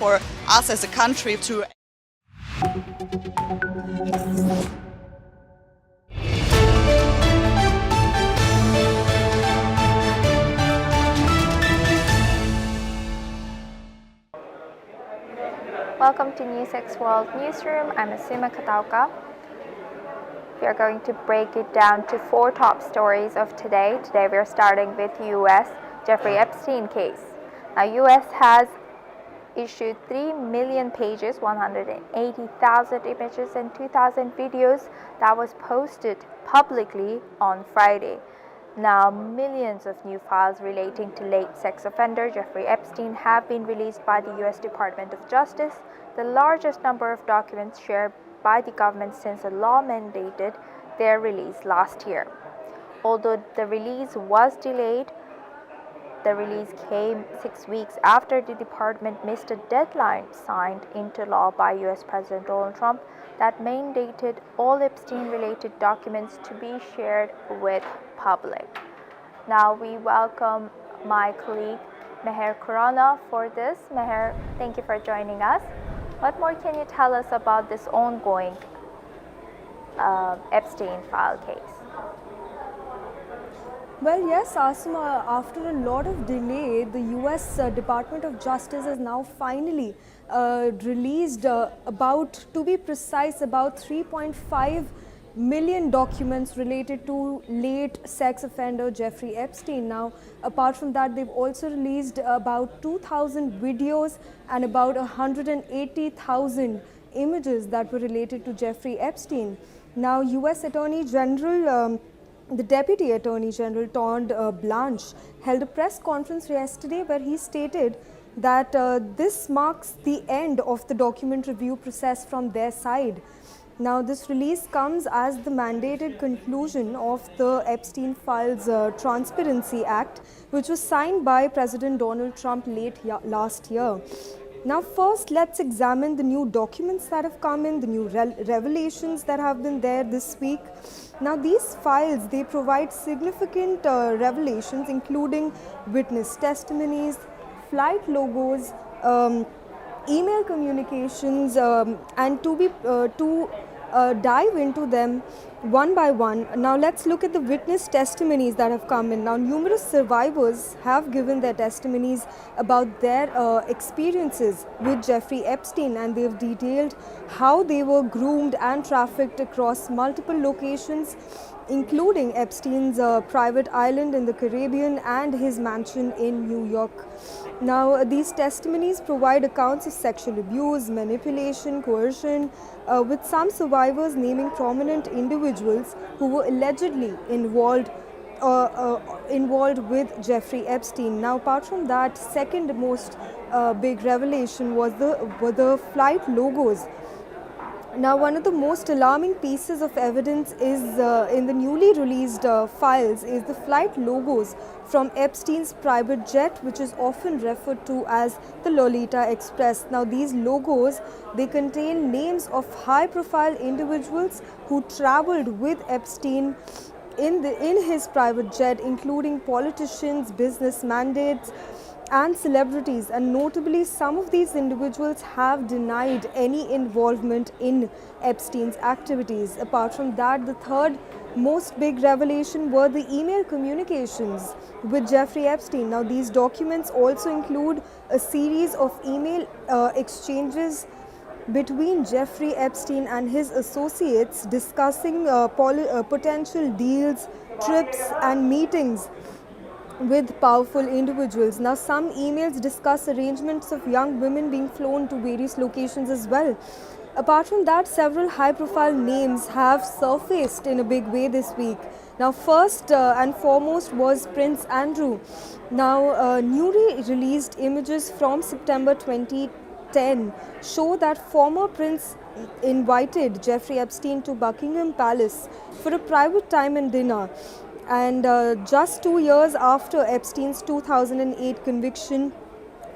for us as a country to Welcome to NewsX World Newsroom. I'm Asima Katauka. We are going to break it down to 4 top stories of today. Today we are starting with U.S. Jeffrey Epstein case. Now, U.S. has issued 3 million pages, 180,000 images, and 2,000 videos that was posted publicly on Friday. Now, millions of new files relating to late sex offender Jeffrey Epstein have been released by the U.S. Department of Justice, the largest number of documents shared by the government since the law mandated their release last year. Although the release was delayed, the release came 6 weeks after the department missed a deadline signed into law by U.S. President Donald Trump that mandated all Epstein-related documents to be shared with public. Now we welcome my colleague Meher Khurana for this. Meher, thank you for joining us. What more can you tell us about this ongoing Epstein file case? Well, yes, Asma, after a lot of delay, the US Department of Justice has now finally released to be precise, about 3.5 million documents related to late sex offender Jeffrey Epstein. Now, apart from that, they've also released about 2,000 videos and about 180,000 images that were related to Jeffrey Epstein. Now, US Attorney General the Deputy Attorney General Todd Blanche held a press conference yesterday where he stated that this marks the end of the document review process from their side. Now, this release comes as the mandated conclusion of the Epstein Files Transparency Act, which was signed by President Donald Trump last year. Now, first, let's examine the new documents that have come in, the new revelations that have been there this week. Now, these files, they provide significant revelations, including witness testimonies, flight logos, email communications, and to dive into them one by one. Now, let's look at the witness testimonies that have come in. Now, numerous survivors have given their testimonies about their experiences with Jeffrey Epstein, and they've detailed how they were groomed and trafficked across multiple locations, including Epstein's private island in the Caribbean and his mansion in New York. Now, these testimonies provide accounts of sexual abuse, manipulation, coercion, with some survivors naming prominent individuals who were allegedly involved with Jeffrey Epstein. Now, apart from that, second most big revelation were the flight logos. Now, one of the most alarming pieces of evidence is in the newly released files is the flight logos from Epstein's private jet, which is often referred to as the Lolita Express. Now, these logos, they contain names of high-profile individuals who traveled with Epstein in his private jet, including politicians, business mandates, and celebrities, and notably some of these individuals have denied any involvement in Epstein's activities. Apart from that, the third most big revelation were the email communications with Jeffrey Epstein. Now, these documents also include a series of email exchanges between Jeffrey Epstein and his associates discussing potential deals, trips, and meetings with powerful individuals. Now, some emails discuss arrangements of young women being flown to various locations as well. Apart from that, several high-profile names have surfaced in a big way this week. Now, first and foremost was Prince Andrew. Now, newly released images from September 2010 show that former Prince invited Jeffrey Epstein to Buckingham Palace for a private time and dinner. And just 2 years after Epstein's 2008 conviction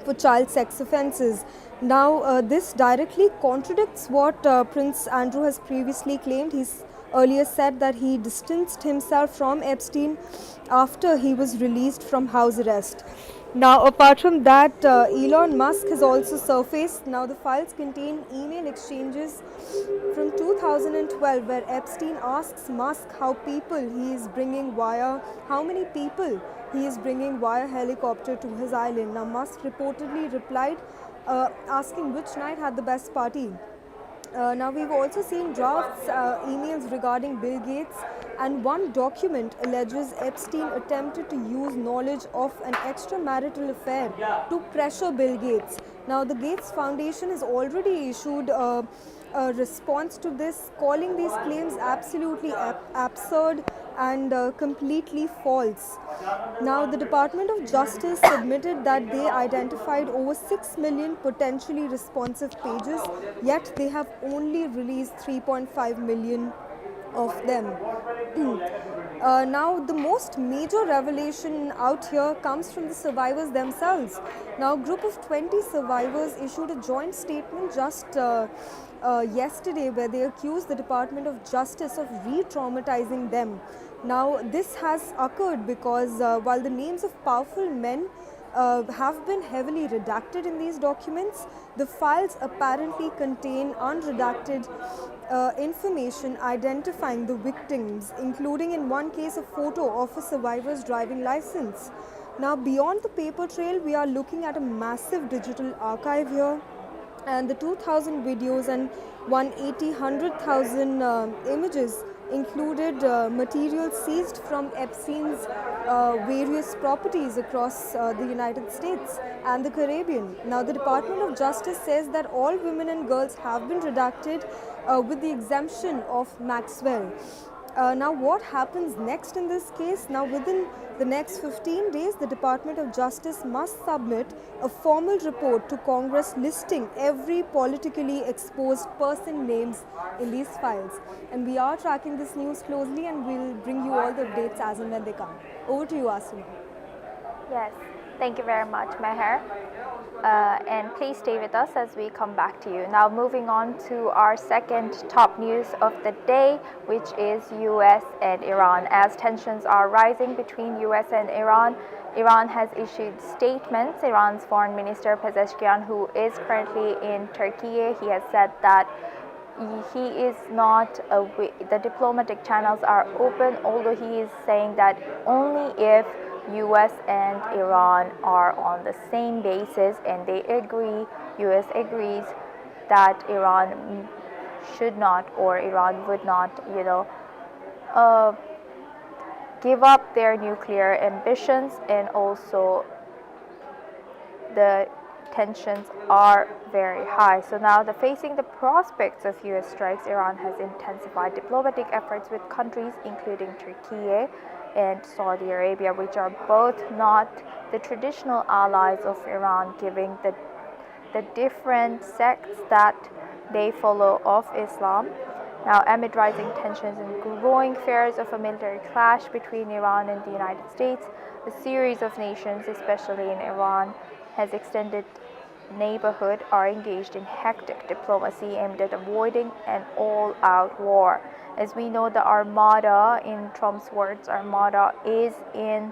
for child sex offences. Now, this directly contradicts what Prince Andrew has previously claimed. He's earlier said that he distanced himself from Epstein after he was released from house arrest. Now, apart from that, Elon Musk has also surfaced. Now, the files contain email exchanges from 2012 where Epstein asks Musk how many people he is bringing via helicopter to his island. Now, Musk reportedly replied asking which night had the best party. Now, we've also seen drafts, emails regarding Bill Gates, and one document alleges Epstein attempted to use knowledge of an extramarital affair to pressure Bill Gates. Now, the Gates Foundation has already issued a response to this, calling these claims absolutely absurd and completely false. Now, the Department of Justice submitted that they identified over 6 million potentially responsive pages, yet they have only released 3.5 million of them. Now, the most major revelation out here comes from the survivors themselves. Now, a group of 20 survivors issued a joint statement just yesterday where they accused the Department of Justice of re-traumatizing them. Now, this has occurred because while the names of powerful men have been heavily redacted in these documents, the files apparently contain unredacted information identifying the victims, including in one case a photo of a survivor's driving license. Now, beyond the paper trail, we are looking at a massive digital archive here, and the 2,000 videos and 100,000 images included material seized from Epstein's various properties across the United States and the Caribbean. Now, the Department of Justice says that all women and girls have been redacted with the exemption of Maxwell. Now, what happens next in this case? Now, within the next 15 days, the Department of Justice must submit a formal report to Congress listing every politically exposed person names in these files. And we are tracking this news closely, and we'll bring you all the updates as and when they come. Over to you, Asuma. Yes, thank you very much, Meher. And please stay with us as we come back to you. Now, moving on to our second top news of the day, which is US and Iran. As tensions are rising between US and Iran, Iran has issued statements. Iran's Foreign Minister Pezehskian, who is currently in Turkey, he has said that he is not the diplomatic channels are open, although he is saying that only if US and Iran are on the same basis and they agree, US agrees that Iran should not, or Iran would not, give up their nuclear ambitions, and also the tensions are very high. So now, facing the prospects of US strikes, Iran has intensified diplomatic efforts with countries including Turkey and Saudi Arabia, which are both not the traditional allies of Iran, giving the different sects that they follow of Islam. Now, amid rising tensions and growing fears of a military clash between Iran and the United States, a series of nations, especially in Iran, has extended neighborhood are engaged in hectic diplomacy aimed at avoiding an all-out war. As we know, the Armada, in Trump's words, Armada is in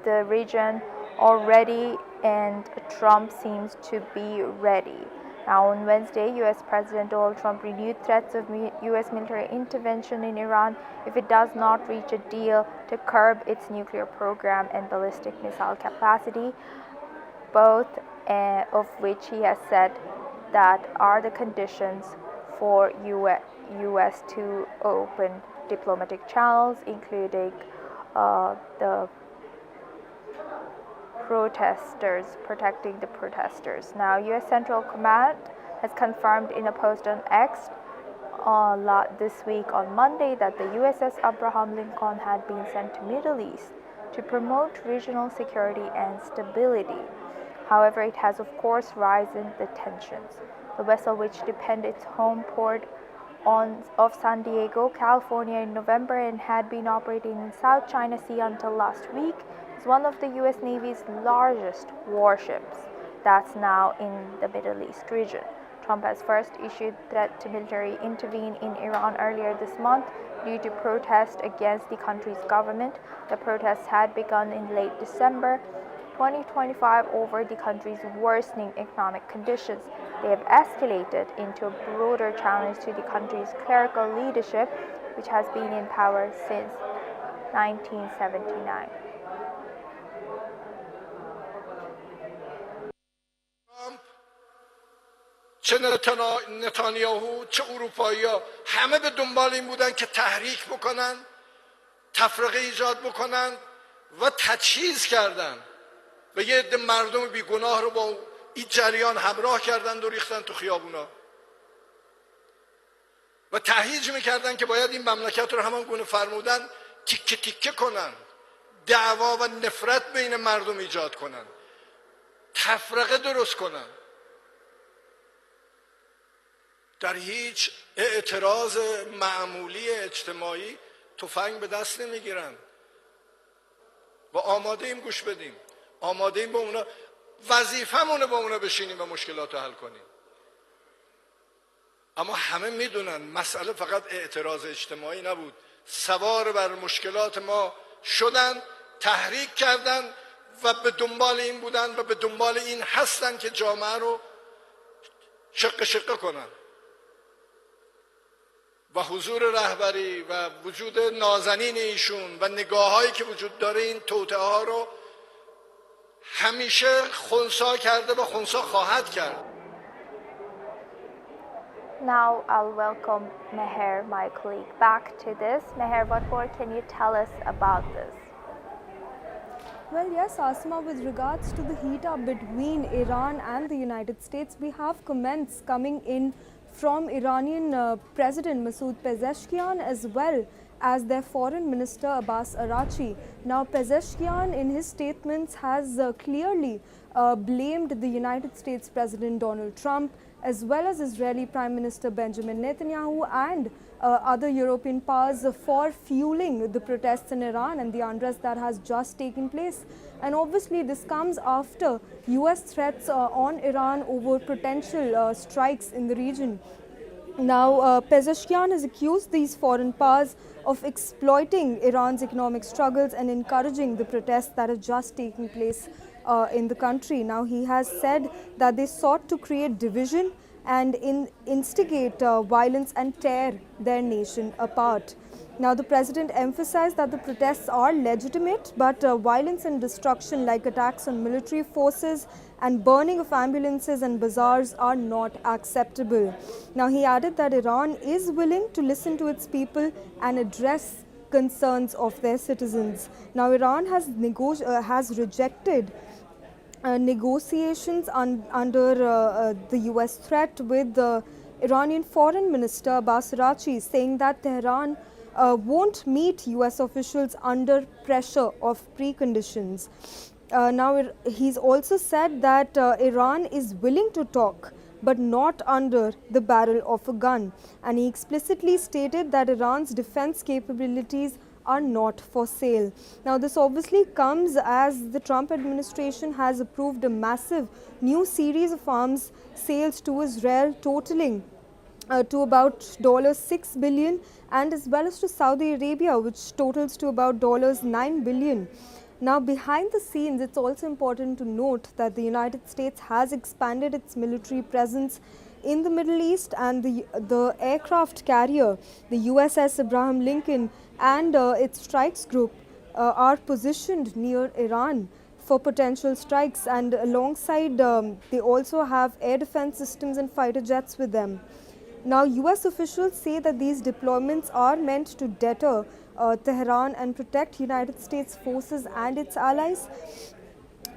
the region already, and Trump seems to be ready. Now, on Wednesday, US President Donald Trump renewed threats of US military intervention in Iran if it does not reach a deal to curb its nuclear program and ballistic missile capacity, both of which he has said that are the conditions for US to open diplomatic channels, including the protesters, protecting the protesters. Now, US Central Command has confirmed in a post on X this week on Monday that the USS Abraham Lincoln had been sent to Middle East to promote regional security and stability. However, it has of course risen the tensions. The vessel, which depended its home port of San Diego, California in November and had been operating in South China Sea until last week, is one of the US Navy's largest warships that's now in the Middle East region. Trump has first issued threat to military intervene in Iran earlier this month due to protests against the country's government. The protests had begun in late December 2025 over the country's worsening economic conditions. They have escalated into a broader challenge to the country's clerical leadership, which has been in power since 1979. چه نتانیاهو چه اروپایی‌ها همه به دنبال این بودن که تحریک بکنن، تفرقه ایجاد بکنن و تجهیز کردن و یه عده مردم بیگناه رو با این جریان همراه کردن و ریختن تو خیابونا و تهییج میکردن که باید این مملکت رو همان گونه فرمودن تیکه تیکه کنن، دعوا و نفرت بین مردم ایجاد کنن، تفرقه درست کنن. در هیچ اعتراض معمولی اجتماعی تفنگ به دست نمیگیرن و آماده ایم گوش بدیم، آماده ایم با اونا، وظیفمونه با اونا بشینیم و مشکلات رو حل کنیم. اما همه میدونن مسئله فقط اعتراض اجتماعی نبود، سوار بر مشکلات ما شدن، تحریک کردن و به دنبال این بودن و به دنبال این هستن که جامعه رو شقه شقه کنن و حضور رهبری و وجود نازنین ایشون و نگاه‌هایی که وجود داره این توطئه ها رو همیشه خنثی کرده و خنثی خواهد کرد. Now I'll welcome Meher, my colleague, back to this. Meher, what more can you tell us about this? Well, yes, Asma, with regards to the heat up between Iran and the United States, we have comments coming in from Iranian President Masoud Pezehskian as well as their foreign minister Abbas Araghchi. Now, Pezeshkian in his statements has clearly blamed the United States President Donald Trump as well as Israeli Prime Minister Benjamin Netanyahu and other European powers for fueling the protests in Iran and the unrest that has just taken place. And obviously this comes after US threats on Iran over potential strikes in the region. Now, Pezeshkian has accused these foreign powers of exploiting Iran's economic struggles and encouraging the protests that have just taken place in the country. Now, he has said that they sought to create division and instigate violence and tear their nation apart. Now, the president emphasized that the protests are legitimate, but violence and destruction like attacks on military forces and burning of ambulances and bazaars are not acceptable. Now, he added that Iran is willing to listen to its people and address concerns of their citizens. Now, Iran has rejected negotiations under the US threat with the Iranian Foreign Minister Abbas Araghchi, saying that Tehran won't meet US officials under pressure of preconditions. Now, he's also said that Iran is willing to talk but not under the barrel of a gun, and he explicitly stated that Iran's defense capabilities are not for sale. Now, this obviously comes as the Trump administration has approved a massive new series of arms sales to Israel totaling to about $6 billion, and as well as to Saudi Arabia, which totals to about $9 billion. Now, behind the scenes, it's also important to note that the United States has expanded its military presence in the Middle East, and the aircraft carrier, the USS Abraham Lincoln, and its strikes group are positioned near Iran for potential strikes, and alongside they also have air defense systems and fighter jets with them. Now, US officials say that these deployments are meant to deter Tehran and protect United States forces and its allies.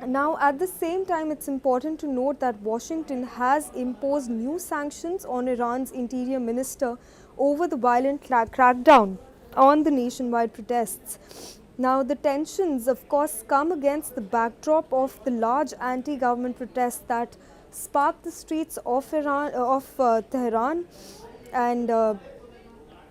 Now, at the same time, it's important to note that Washington has imposed new sanctions on Iran's interior minister over the violent crackdown on the nationwide protests. Now, the tensions, of course, come against the backdrop of the large anti-government protests that sparked the streets of Tehran. And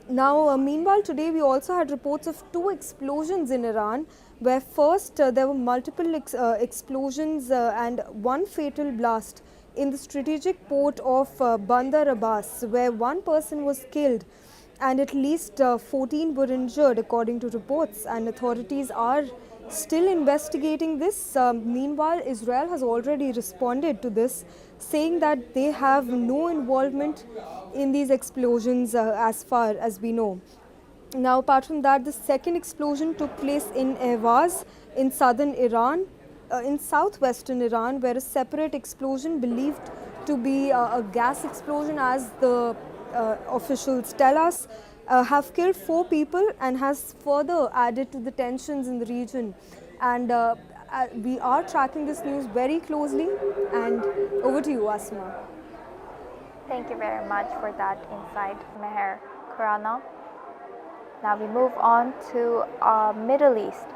now, meanwhile, today we also had reports of 2 explosions in Iran, where first there were multiple explosions and 1 fatal blast in the strategic port of Bandar Abbas, where 1 person was killed and at least 14 were injured according to reports, and authorities are still investigating this. Meanwhile, Israel has already responded to this, saying that they have no involvement in these explosions as far as we know. Now, apart from that, the second explosion took place in Ahvaz in southern Iran, in southwestern Iran, where a separate explosion believed to be a gas explosion, as the officials tell us, have killed 4 people and has further added to the tensions in the region. And we are tracking this news very closely. And over to you, Asma. Thank you very much for that insight, Meher Khurana. Now we move on to Middle East.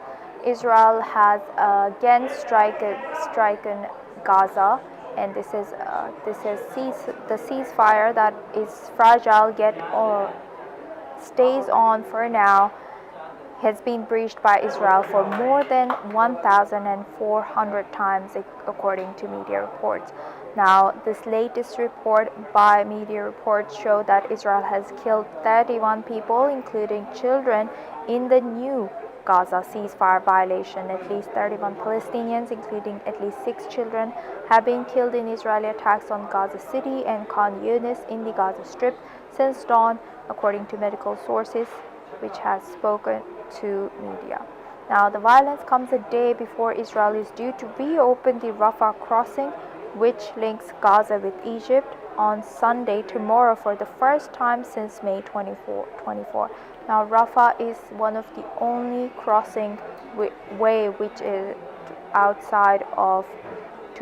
Israel has again striken Gaza, and this is the ceasefire that is fragile yet stays on for now, has been breached by Israel for more than 1,400 times, according to media reports. Now, this latest report by media reports show that Israel has killed 31 people, including children, in the new Gaza ceasefire violation. At least 31 Palestinians, including at least 6 children, have been killed in Israeli attacks on Gaza City and Khan Yunis in the Gaza Strip since dawn, according to medical sources, which has spoken to media. Now, the violence comes a day before Israel is due to reopen the Rafah crossing, which links Gaza with Egypt, on Sunday, tomorrow, for the first time since May 24. Now, Rafah is one of the only crossing way which is to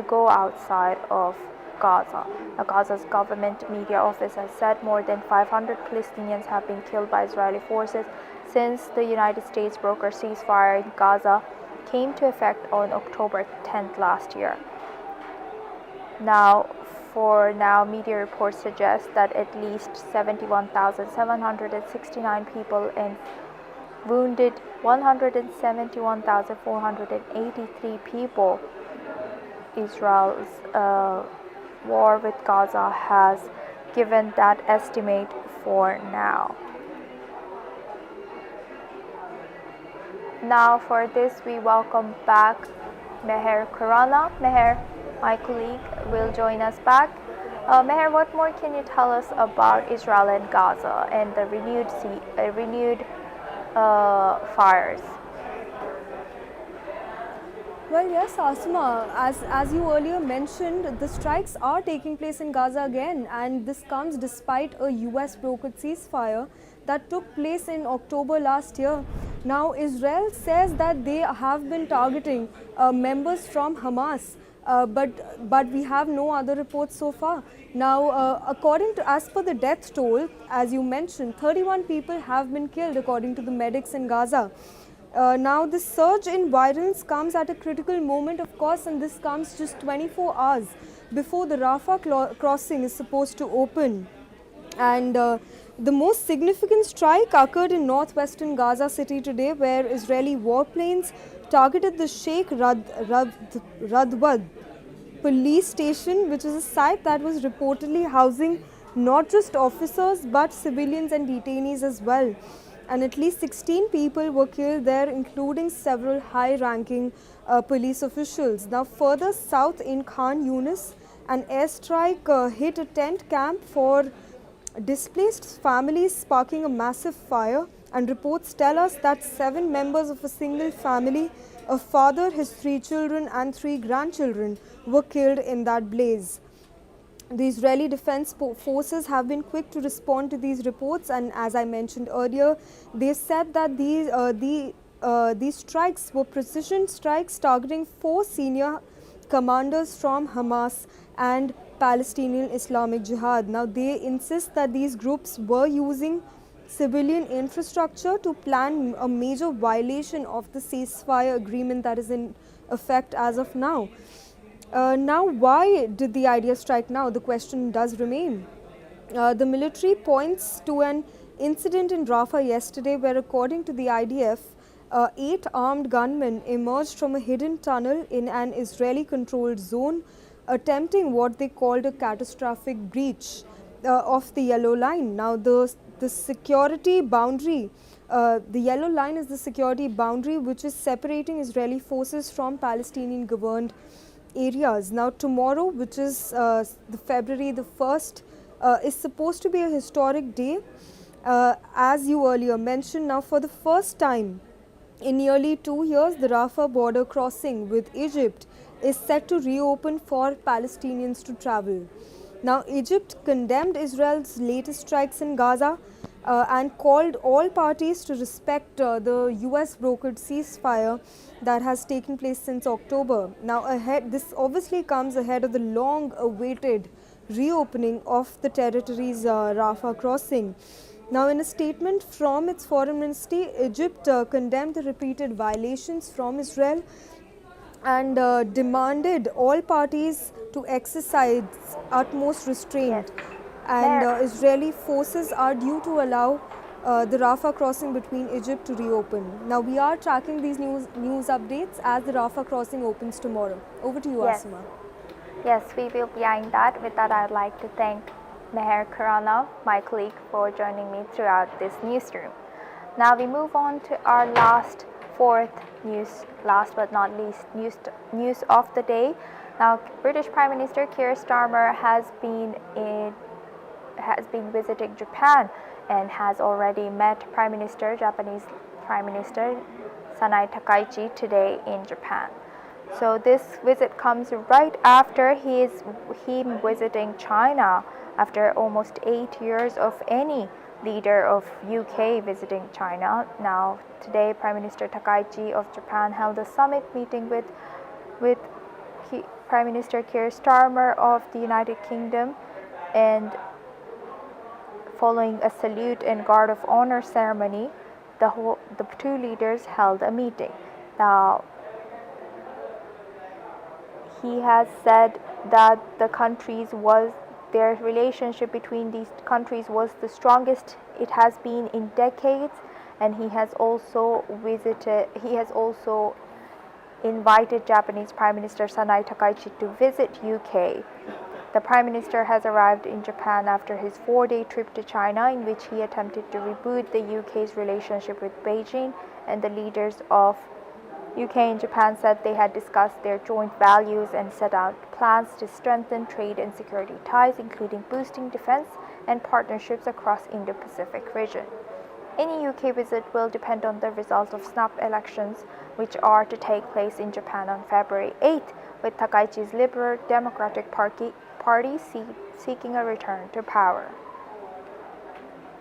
go outside of Gaza. Now, Gaza's government media office has said more than 500 Palestinians have been killed by Israeli forces since the United States brokered ceasefire in Gaza came to effect on October 10th last year. Now, media reports suggest that at least 71,769 people and wounded 171,483 people. Israel's war with Gaza has given that estimate for now. Now, for this, we welcome back Meher Khurana. Meher, my colleague, will join us back. Meher, what more can you tell us about Israel and Gaza and the renewed fires? Well, yes, Asma, as you earlier mentioned, the strikes are taking place in Gaza again, and this comes despite a US brokered ceasefire that took place in October last year. Now, Israel says that they have been targeting members from Hamas, but we have no other reports so far. Now, as per the death toll, as you mentioned, 31 people have been killed according to the medics in Gaza. Now, this surge in violence comes at a critical moment, of course, and this comes just 24 hours before the Rafah crossing is supposed to open. And the most significant strike occurred in northwestern Gaza City today, where Israeli warplanes targeted the Sheikh Radwad police station, which is a site that was reportedly housing not just officers but civilians and detainees as well. And at least 16 people were killed there, including several high-ranking police officials. Now, further south in Khan Yunis, an airstrike hit a tent camp for displaced families, sparking a massive fire. And reports tell us that 7 members of a single family, a father, his 3 children and 3 grandchildren, were killed in that blaze. The Israeli Defense Forces have been quick to respond to these reports, and as I mentioned earlier, they said that these strikes were precision strikes targeting 4 senior commanders from Hamas and Palestinian Islamic Jihad. Now, they insist that these groups were using civilian infrastructure to plan a major violation of the ceasefire agreement that is in effect as of now. Now, why did the idea strike now? The question does remain. The military points to an incident in Rafah yesterday where, according to the IDF, 8 armed gunmen emerged from a hidden tunnel in an Israeli-controlled zone, attempting what they called a catastrophic breach. of the yellow line. Now the security boundary, the yellow line is the security boundary which is separating Israeli forces from Palestinian governed areas. Now tomorrow, which is the February the 1st, is supposed to be a historic day. As you earlier mentioned, now for the first time in nearly 2 years, the Rafah border crossing with Egypt is set to reopen for Palestinians to travel. Now, Egypt condemned Israel's latest strikes in Gaza and called all parties to respect the US brokered ceasefire that has taken place since October. Now, this obviously comes ahead of the long awaited reopening of the territory's Rafah crossing. Now, in a statement from its foreign ministry, Egypt condemned the repeated violations from Israel and demanded all parties to exercise utmost restraint. And Israeli forces are due to allow the Rafah crossing between Egypt to reopen. Now, we are tracking these news updates as the Rafah crossing opens tomorrow. Over to you, Asima. Yes, we will be eyeing that. With that, I'd like to thank Meher Khurana, my colleague, for joining me throughout this newsroom. Now we move on to our last but not least news of the day. Now, British Prime Minister Keir Starmer has been visiting Japan and has already met Japanese Prime Minister Sanai Takaichi today in Japan. So this visit comes right after him visiting China after almost 8 years of any leader of UK visiting China. Now, today, Prime Minister Takaichi of Japan held a summit meeting with Prime Minister Keir Starmer of the United Kingdom, and following a salute and guard of honor ceremony, the two leaders held a meeting. Now, he has said that their relationship between these countries was the strongest it has been in decades, and he has also invited Japanese Prime Minister Sanai Takaichi to visit UK. The Prime Minister has arrived in Japan after his 4-day trip to China, in which he attempted to reboot the UK's relationship with Beijing, and the leaders of UK and Japan said they had discussed their joint values and set out plans to strengthen trade and security ties, including boosting defense and partnerships across Indo-Pacific region. Any UK visit will depend on the result of snap elections, which are to take place in Japan on February 8th, with Takaichi's Liberal Democratic Party seeking a return to power.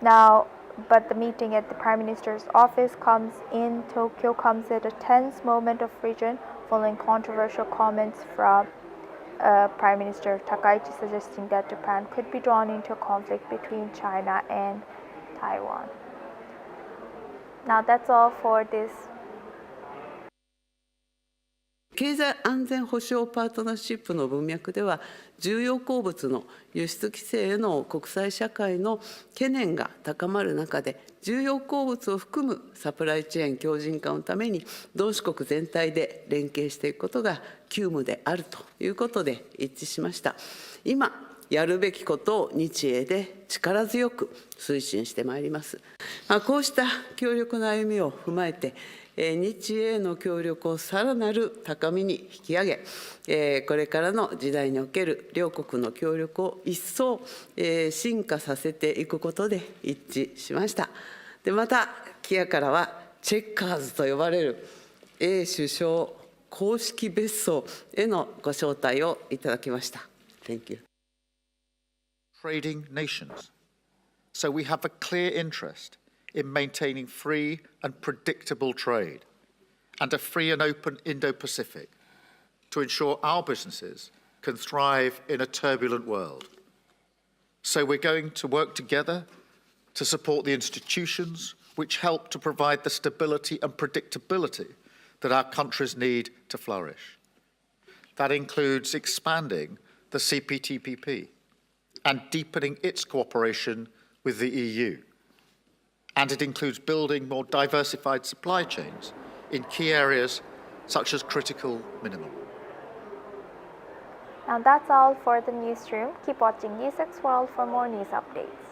Now, but the meeting at the Prime Minister's office in Tokyo comes at a tense moment of region following controversial comments from Prime Minister Takaichi suggesting that Japan could be drawn into a conflict between China and Taiwan. Now that's all for this. 経済安全保障パートナーシップの文脈では、重要鉱物の輸出規制への国際社会の懸念が高まる中で、重要鉱物を含むサプライチェーン強靭化のために、同志国全体で連携していくことが急務であるということで一致しました。今やるべきことを日英で力強く推進してまいります。こうした協力の歩みを踏まえて、日英の協力をさらなる高みに引き上げ、これからの時代における両国の協力を一層進化させていくことで一致しました。でまた、キアからはチェッカーズと呼ばれる英首相公式別荘へのご招待をいただきました。Thank you. Trading nations. So we have a clear interest in maintaining free and predictable trade and a free and open Indo-Pacific to ensure our businesses can thrive in a turbulent world. So we're going to work together to support the institutions which help to provide the stability and predictability that our countries need to flourish. That includes expanding the CPTPP and deepening its cooperation with the EU. And it includes building more diversified supply chains in key areas such as critical mineral. Now that's all for the newsroom. Keep watching NewsX World for more news updates.